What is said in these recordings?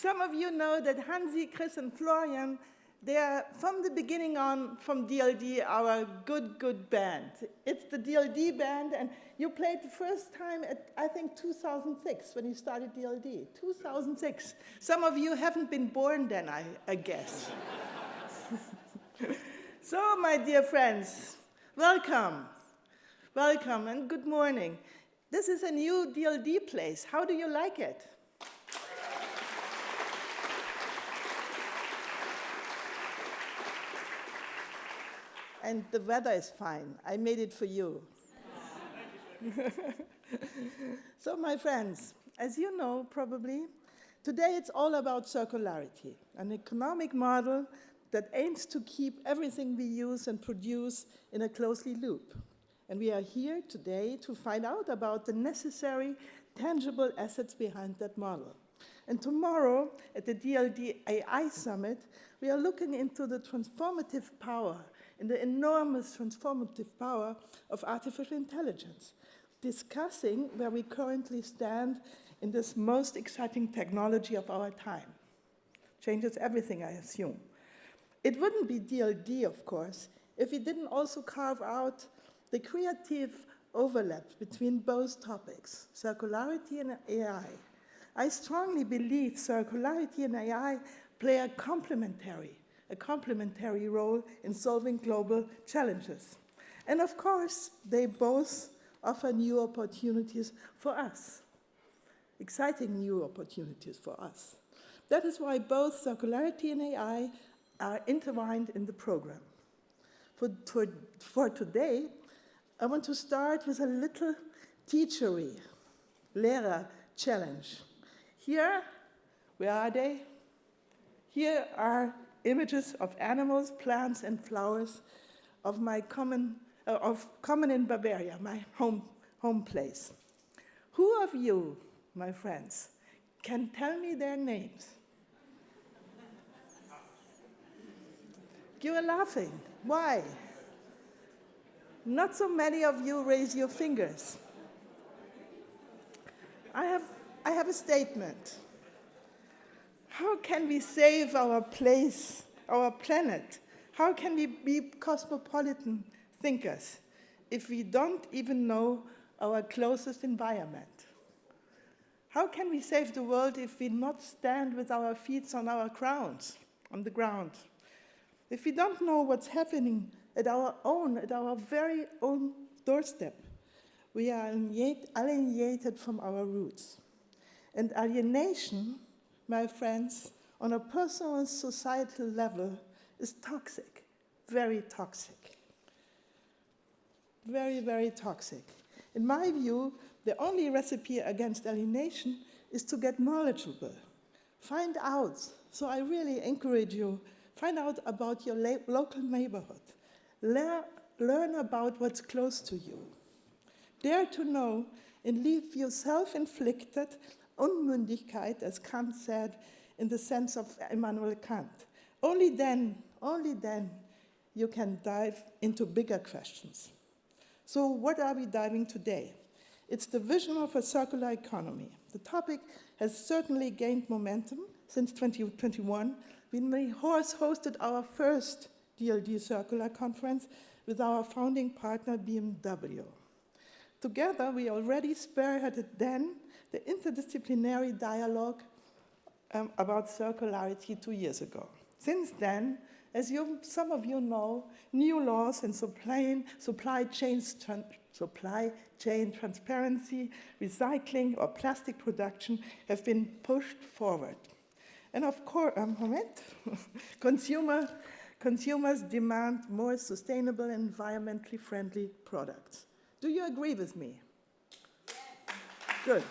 Some of you know that Hansi, Chris, and Florian, they are from the beginning on from DLD, our good band. It's the DLD band, and you played the first time at, I think, 2006, when you started DLD. 2006. Some of you haven't been born then, I guess. So, my dear friends, welcome. Welcome, and good morning. This is a new DLD place. How do you like it? And the weather is fine. I made it for you. So, my friends, as you know, probably, today it's all about circularity, an economic model that aims to keep everything we use and produce in a closed loop. And we are here today to find out about the necessary, tangible assets behind that model. And tomorrow, at the DLD AI Summit, we are looking into the transformative power, in the enormous transformative power of artificial intelligence, discussing where we currently stand in this most exciting technology of our time. Changes everything, I assume. It wouldn't be DLD, of course, if we didn't also carve out the creative overlap between both topics, circularity and AI. I strongly believe circularity and AI play a complementary role in solving global challenges. And of course, they both offer new opportunities for us, exciting new opportunities for us. That is why both circularity and AI are intertwined in the program. For today, I want to start with a little teachery, Lehrer challenge. Here, where are they? Here are images of animals, plants, and flowers of my common in Bavaria, my home place. Who of you, my friends, can tell me their names? You are laughing. Why? Not so many of you raise your fingers. I have a statement. How can we save our place, our planet? How can we be cosmopolitan thinkers if we don't even know our closest environment? How can we save the world if we not stand with our feet on the ground? If we don't know what's happening at our very own doorstep, we are alienated from our roots. And alienation, my friends, on a personal and societal level, is toxic, very toxic. Very, very toxic. In my view, the only recipe against alienation is to get knowledgeable. Find out, so I really encourage you, find out about your local neighborhood. Learn about what's close to you. Dare to know and leave your self-inflicted Unmündigkeit, as Kant said, in the sense of Immanuel Kant. Only then you can dive into bigger questions. So what are we diving today? It's the vision of a circular economy. The topic has certainly gained momentum since 2021, when we hosted our first DLD Circular Conference with our founding partner, BMW. Together, we already spearheaded then the interdisciplinary dialogue about circularity 2 years ago. Since then, as some of you know, new laws in supply chain transparency, recycling, or plastic production have been pushed forward. And of course, consumers demand more sustainable and environmentally friendly products. Do you agree with me? Yes. Good.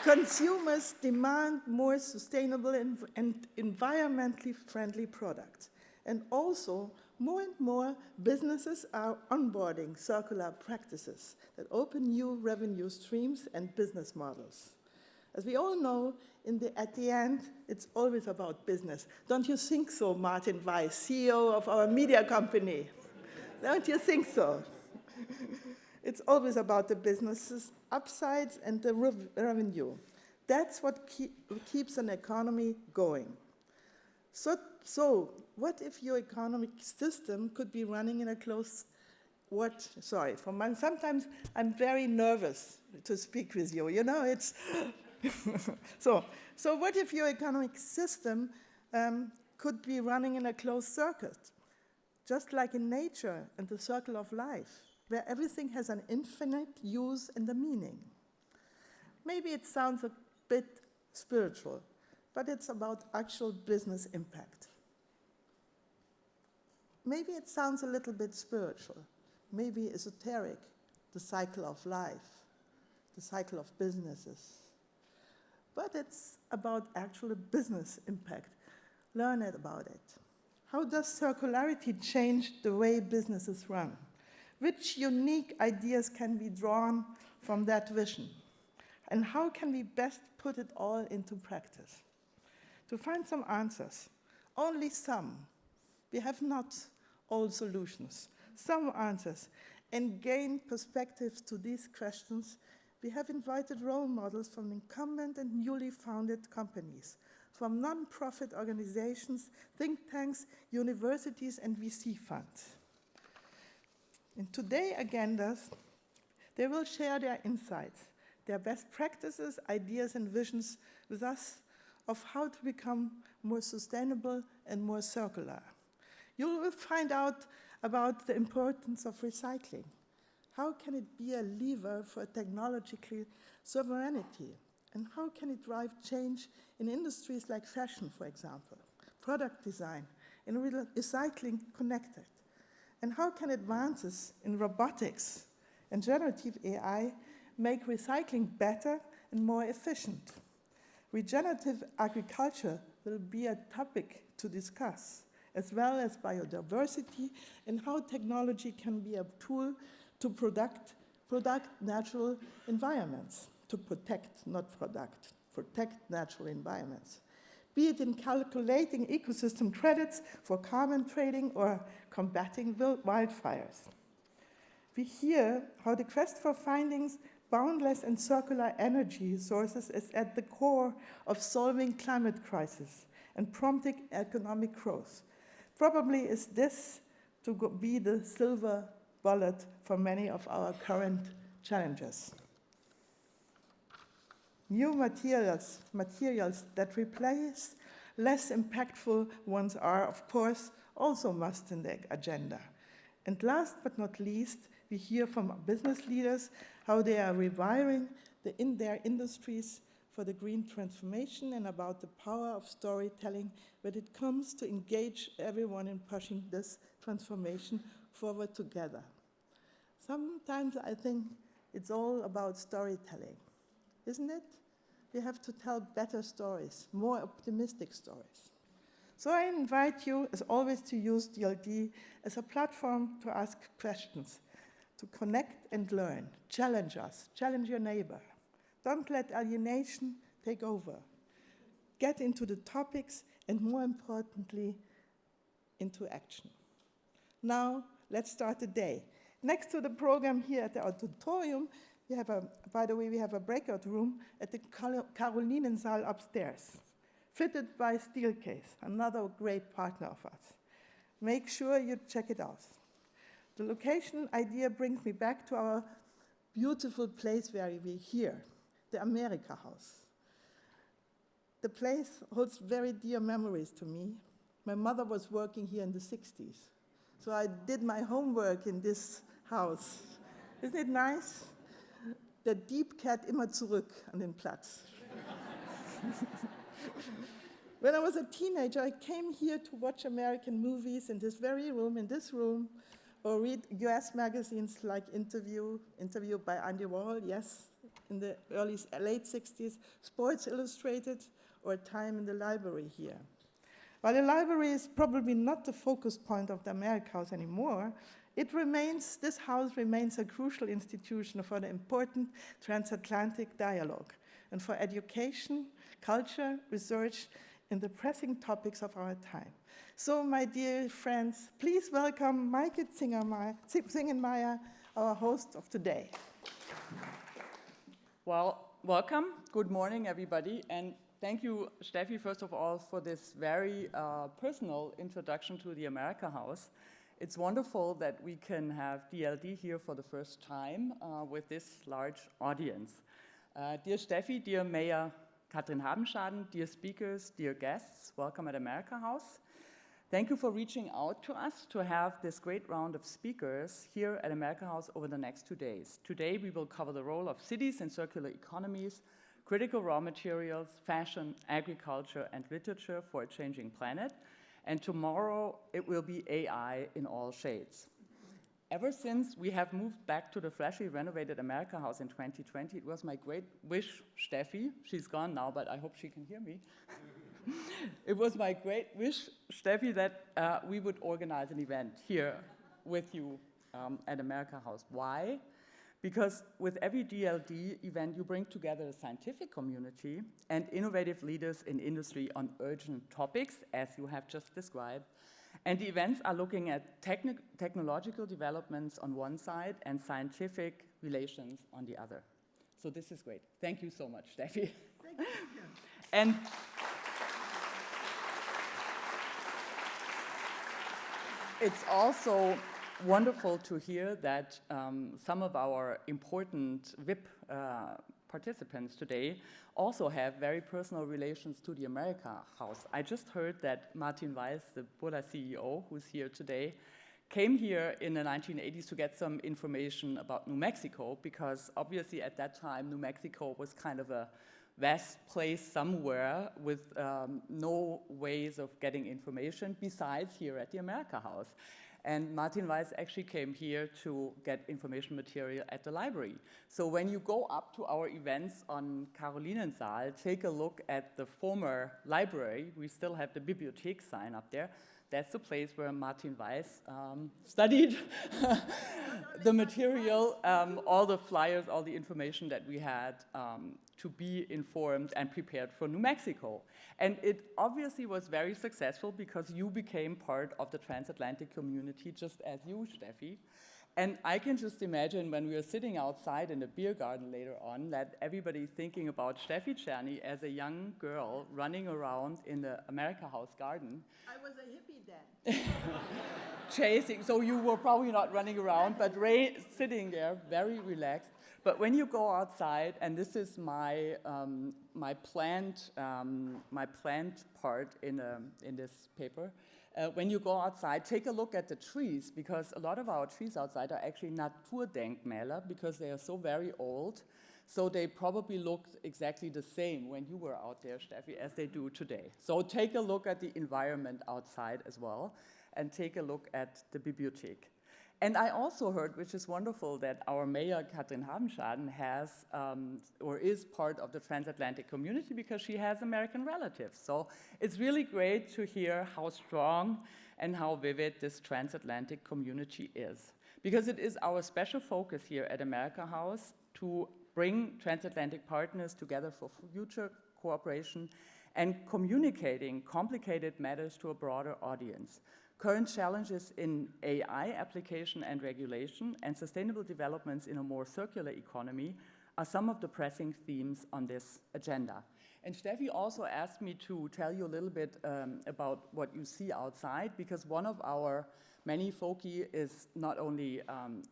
Consumers demand more sustainable and environmentally friendly products. And also, more and more businesses are onboarding circular practices that open new revenue streams and business models. As we all know, at the end, it's always about business. Don't you think so, Martin Weiss, CEO of our media company? Don't you think so? It's always about the business's upsides and the revenue. That's what keeps an economy going. So what if your economic system could be running in a closed, sometimes I'm very nervous to speak with you, it's, so what if your economic system could be running in a closed circuit, just like in nature and the circle of life, where everything has an infinite use and a meaning? Maybe it sounds a bit spiritual, but it's about actual business impact. Maybe it sounds a little bit spiritual, maybe esoteric, the cycle of life, the cycle of businesses. But it's about actual business impact. Learn about it. How does circularity change the way businesses run? Which unique ideas can be drawn from that vision? And how can we best put it all into practice? To find some answers, only some. We have not all solutions. Some answers, and gain perspectives to these questions, we have invited role models from incumbent and newly founded companies, from non-profit organizations, think tanks, universities, and VC funds. In today's agendas, they will share their insights, their best practices, ideas, and visions with us of how to become more sustainable and more circular. You will find out about the importance of recycling. How can it be a lever for technological sovereignty? And how can it drive change in industries like fashion, for example, product design, and recycling connected? And how can advances in robotics and generative AI make recycling better and more efficient? Regenerative agriculture will be a topic to discuss, as well as biodiversity and how technology can be a tool to protect natural environments, to protect, not product, protect natural environments. Be it in calculating ecosystem credits for carbon trading or combating wildfires. We hear how the quest for finding boundless and circular energy sources is at the core of solving climate crisis and prompting economic growth. Probably is this to be the silver bullet for many of our current challenges. New materials that replace less impactful ones are, of course, also must in the agenda. And last but not least, we hear from business leaders how they are rewiring in their industries for the green transformation and about the power of storytelling when it comes to engage everyone in pushing this transformation forward together. Sometimes I think it's all about storytelling, isn't it? We have to tell better stories, more optimistic stories. So I invite you, as always, to use DLD as a platform to ask questions, to connect and learn, challenge us, challenge your neighbor. Don't let alienation take over. Get into the topics and, more importantly, into action. Now, let's start the day. Next to the program here at the auditorium, we have a breakout room at the Karolinensaal upstairs, fitted by Steelcase, another great partner of us. Make sure you check it out. The location idea brings me back to our beautiful place where we're here, the America House. The place holds very dear memories to me. My mother was working here in the 60s, so I did my homework in this house. Isn't it nice? Der Dieb kehrt immer zurück an den Platz. When I was a teenager, I came here to watch American movies in this very room, or read US magazines like Interview by Andy Warhol, yes, in the late 60s, Sports Illustrated, or Time in the Library here. While the library is probably not the focus point of the America House anymore, this house remains a crucial institution for the important transatlantic dialogue and for education, culture, research, and the pressing topics of our time. So, my dear friends, please welcome Meike Zwingenberger, our host of today. Well, welcome. Good morning, everybody. And thank you, Steffi, first of all, for this very personal introduction to the America House. It's wonderful that we can have DLD here for the first time with this large audience. Dear Steffi, dear Mayor Katrin Habenschaden, dear speakers, dear guests, welcome at America House. Thank you for reaching out to us to have this great round of speakers here at America House over the next 2 days. Today we will cover the role of cities in circular economies, critical raw materials, fashion, agriculture, and literature for a changing planet. And tomorrow it will be AI in all shades. Ever since we have moved back to the freshly renovated America House in 2020, it was my great wish, Steffi, she's gone now, but I hope she can hear me. It was my great wish, Steffi, that we would organize an event here with you at America House. Why? Because with every DLD event, you bring together the scientific community and innovative leaders in industry on urgent topics, as you have just described. And the events are looking at technological developments on one side and scientific relations on the other. So this is great. Thank you so much, Steffi. Thank you. And it's also wonderful to hear that some of our important VIP participants today also have very personal relations to the America House. I just heard that Martin Weiss, the Bulla CEO, who's here today, came here in the 1980s to get some information about New Mexico, because obviously at that time New Mexico was kind of a vast place somewhere with no ways of getting information besides here at the America House. And Martin Weiss actually came here to get information material at the library. So when you go up to our events on Karolinensaal, take a look at the former library. We still have the Bibliothek sign up there. That's the place where Martin Weiss studied the material, all the flyers, all the information that we had to be informed and prepared for New Mexico. And it obviously was very successful because you became part of the Transatlantic community, just as you, Steffi. And I can just imagine when we were sitting outside in the beer garden later on that everybody thinking about Steffi Czerny as a young girl running around in the America House garden. I was a hippie then. Chasing, so you were probably not running around, but sitting there, very relaxed. But when you go outside, and this is my plant part in this paper. When you go outside, take a look at the trees, because a lot of our trees outside are actually Naturdenkmäler, because they are so very old. So they probably looked exactly the same when you were out there, Steffi, as they do today. So take a look at the environment outside as well, and take a look at the Bibliothek. And I also heard, which is wonderful, that our mayor, Katrin Habenschaden, has or is part of the Transatlantic community because she has American relatives. So it's really great to hear how strong and how vivid this Transatlantic community is. Because it is our special focus here at America House to bring transatlantic partners together for future cooperation and communicating complicated matters to a broader audience. Current challenges in AI application and regulation and sustainable developments in a more circular economy are some of the pressing themes on this agenda. And Steffi also asked me to tell you a little bit about what you see outside, because one of our many foci is not only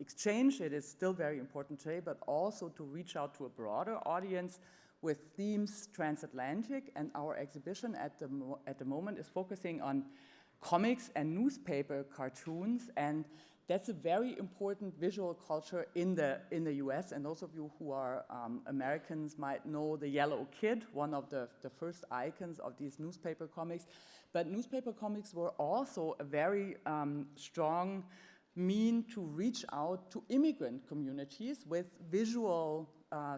exchange, it is still very important today, but also to reach out to a broader audience with themes transatlantic, and our exhibition at the moment is focusing on comics and newspaper cartoons, and that's a very important visual culture in the US, and those of you who are Americans might know the Yellow Kid, one of the first icons of these newspaper comics. But newspaper comics were also a very strong mean to reach out to immigrant communities with visual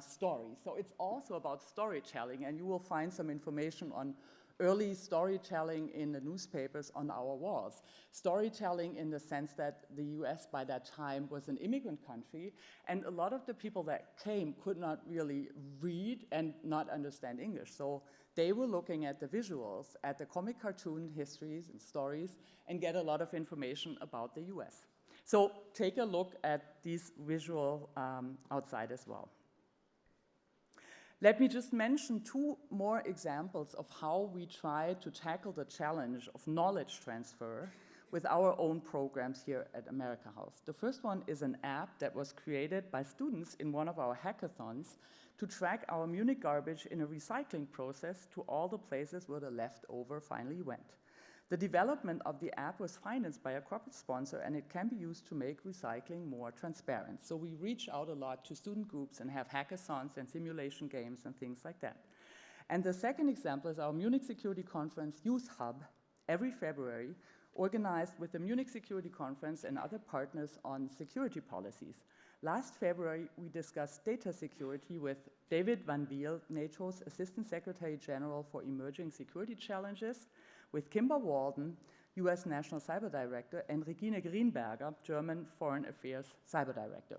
stories. So it's also about storytelling, and you will find some information on early storytelling in the newspapers on our walls. Storytelling in the sense that the US by that time was an immigrant country, and a lot of the people that came could not really read and not understand English. So they were looking at the visuals, at the comic cartoon histories and stories, and get a lot of information about the US. So take a look at these visual outside as well. Let me just mention 2 more examples of how we try to tackle the challenge of knowledge transfer with our own programs here at America House. The first one is an app that was created by students in one of our hackathons to track our Munich garbage in a recycling process to all the places where the leftover finally went. The development of the app was financed by a corporate sponsor, and it can be used to make recycling more transparent. So we reach out a lot to student groups and have hackathons and simulation games and things like that. And the second example is our Munich Security Conference Youth Hub every February, organized with the Munich Security Conference and other partners on security policies. Last February, we discussed data security with David Van Wiel, NATO's Assistant Secretary General for Emerging Security Challenges, with Kimber Walden, US National Cyber Director, and Regine Greenberger, German Foreign Affairs Cyber Director.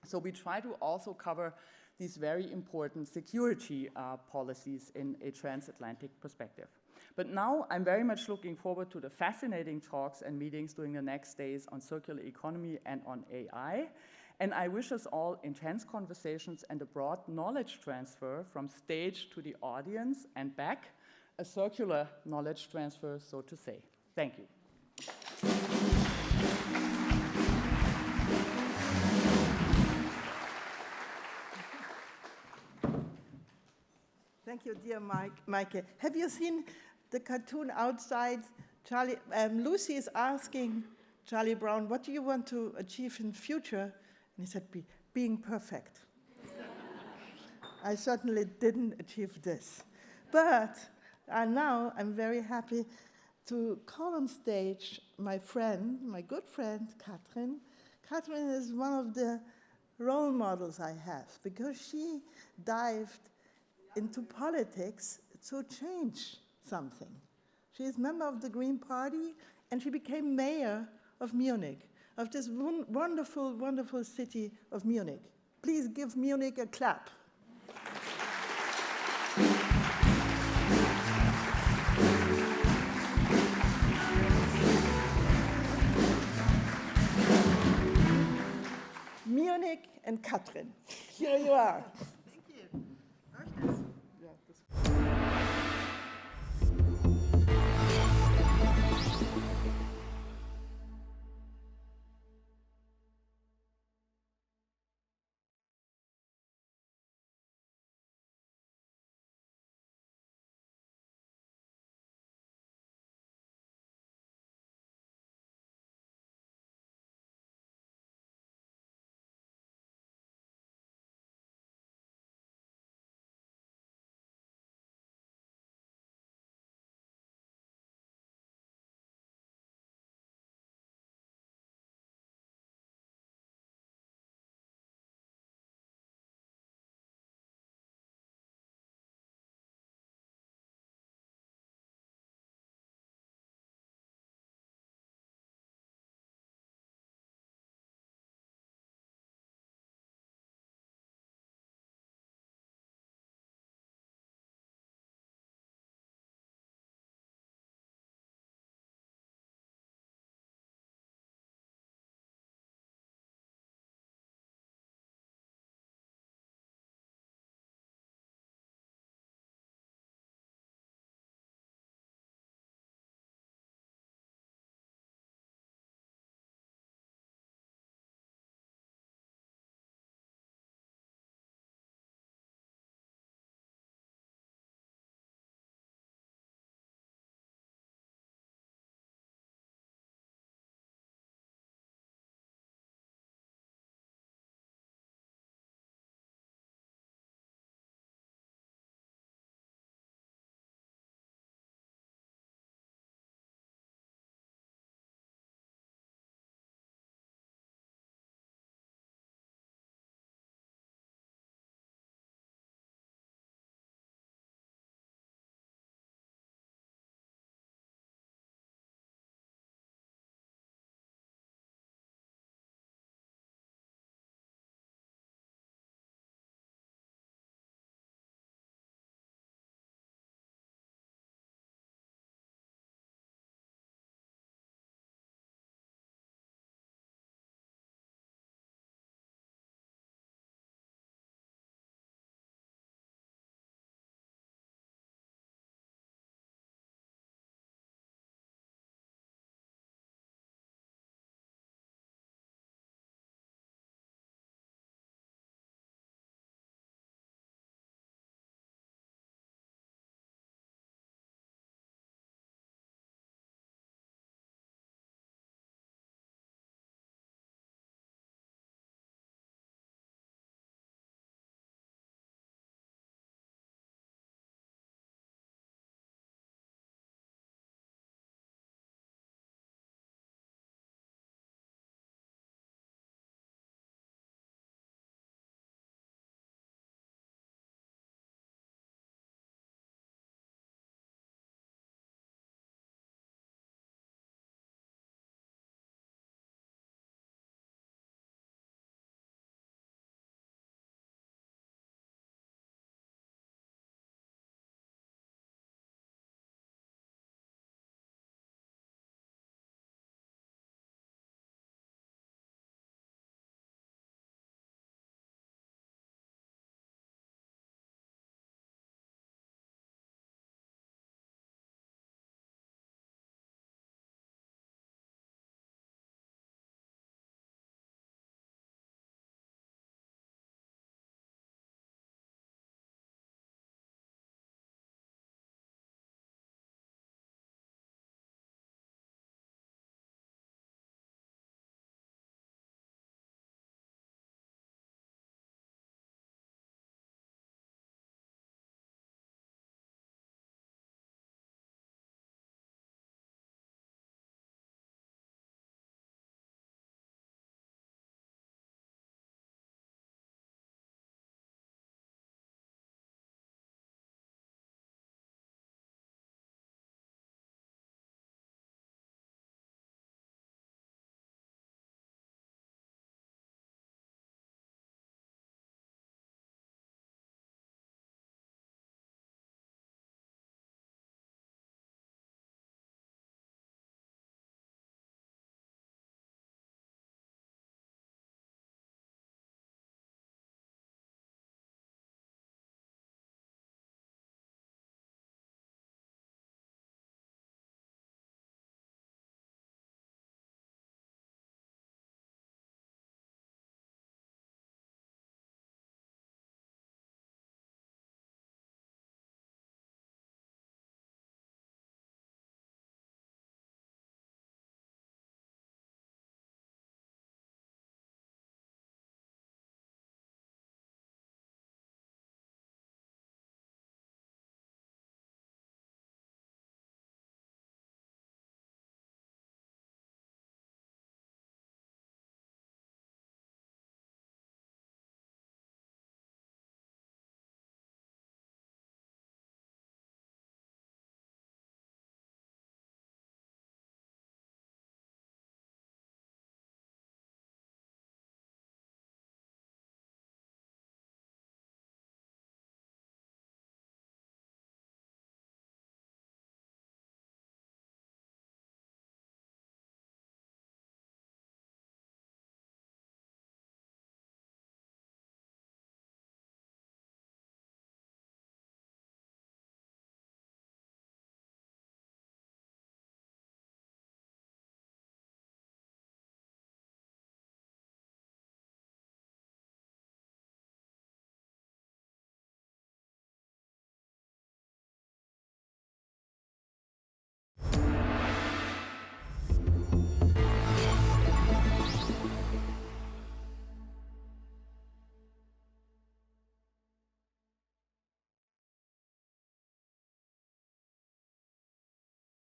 So we try to also cover these very important security policies in a transatlantic perspective. But now I'm very much looking forward to the fascinating talks and meetings during the next days on circular economy and on AI. And I wish us all intense conversations and a broad knowledge transfer from stage to the audience and back, a circular knowledge transfer, so to say. Thank you. Thank you, dear Meike. Have you seen the cartoon outside? Lucy is asking Charlie Brown, what do you want to achieve in the future? And he said, being perfect. I certainly didn't achieve this. But now I'm very happy to call on stage my friend, my good friend, Katrin. Katrin is one of the role models I have because she dived into politics to change something. She is a member of the Green Party, and she became mayor of Munich, of this wonderful, wonderful city of Munich. Please give Munich a clap. Munich and Katrin. Here you are. Thank you.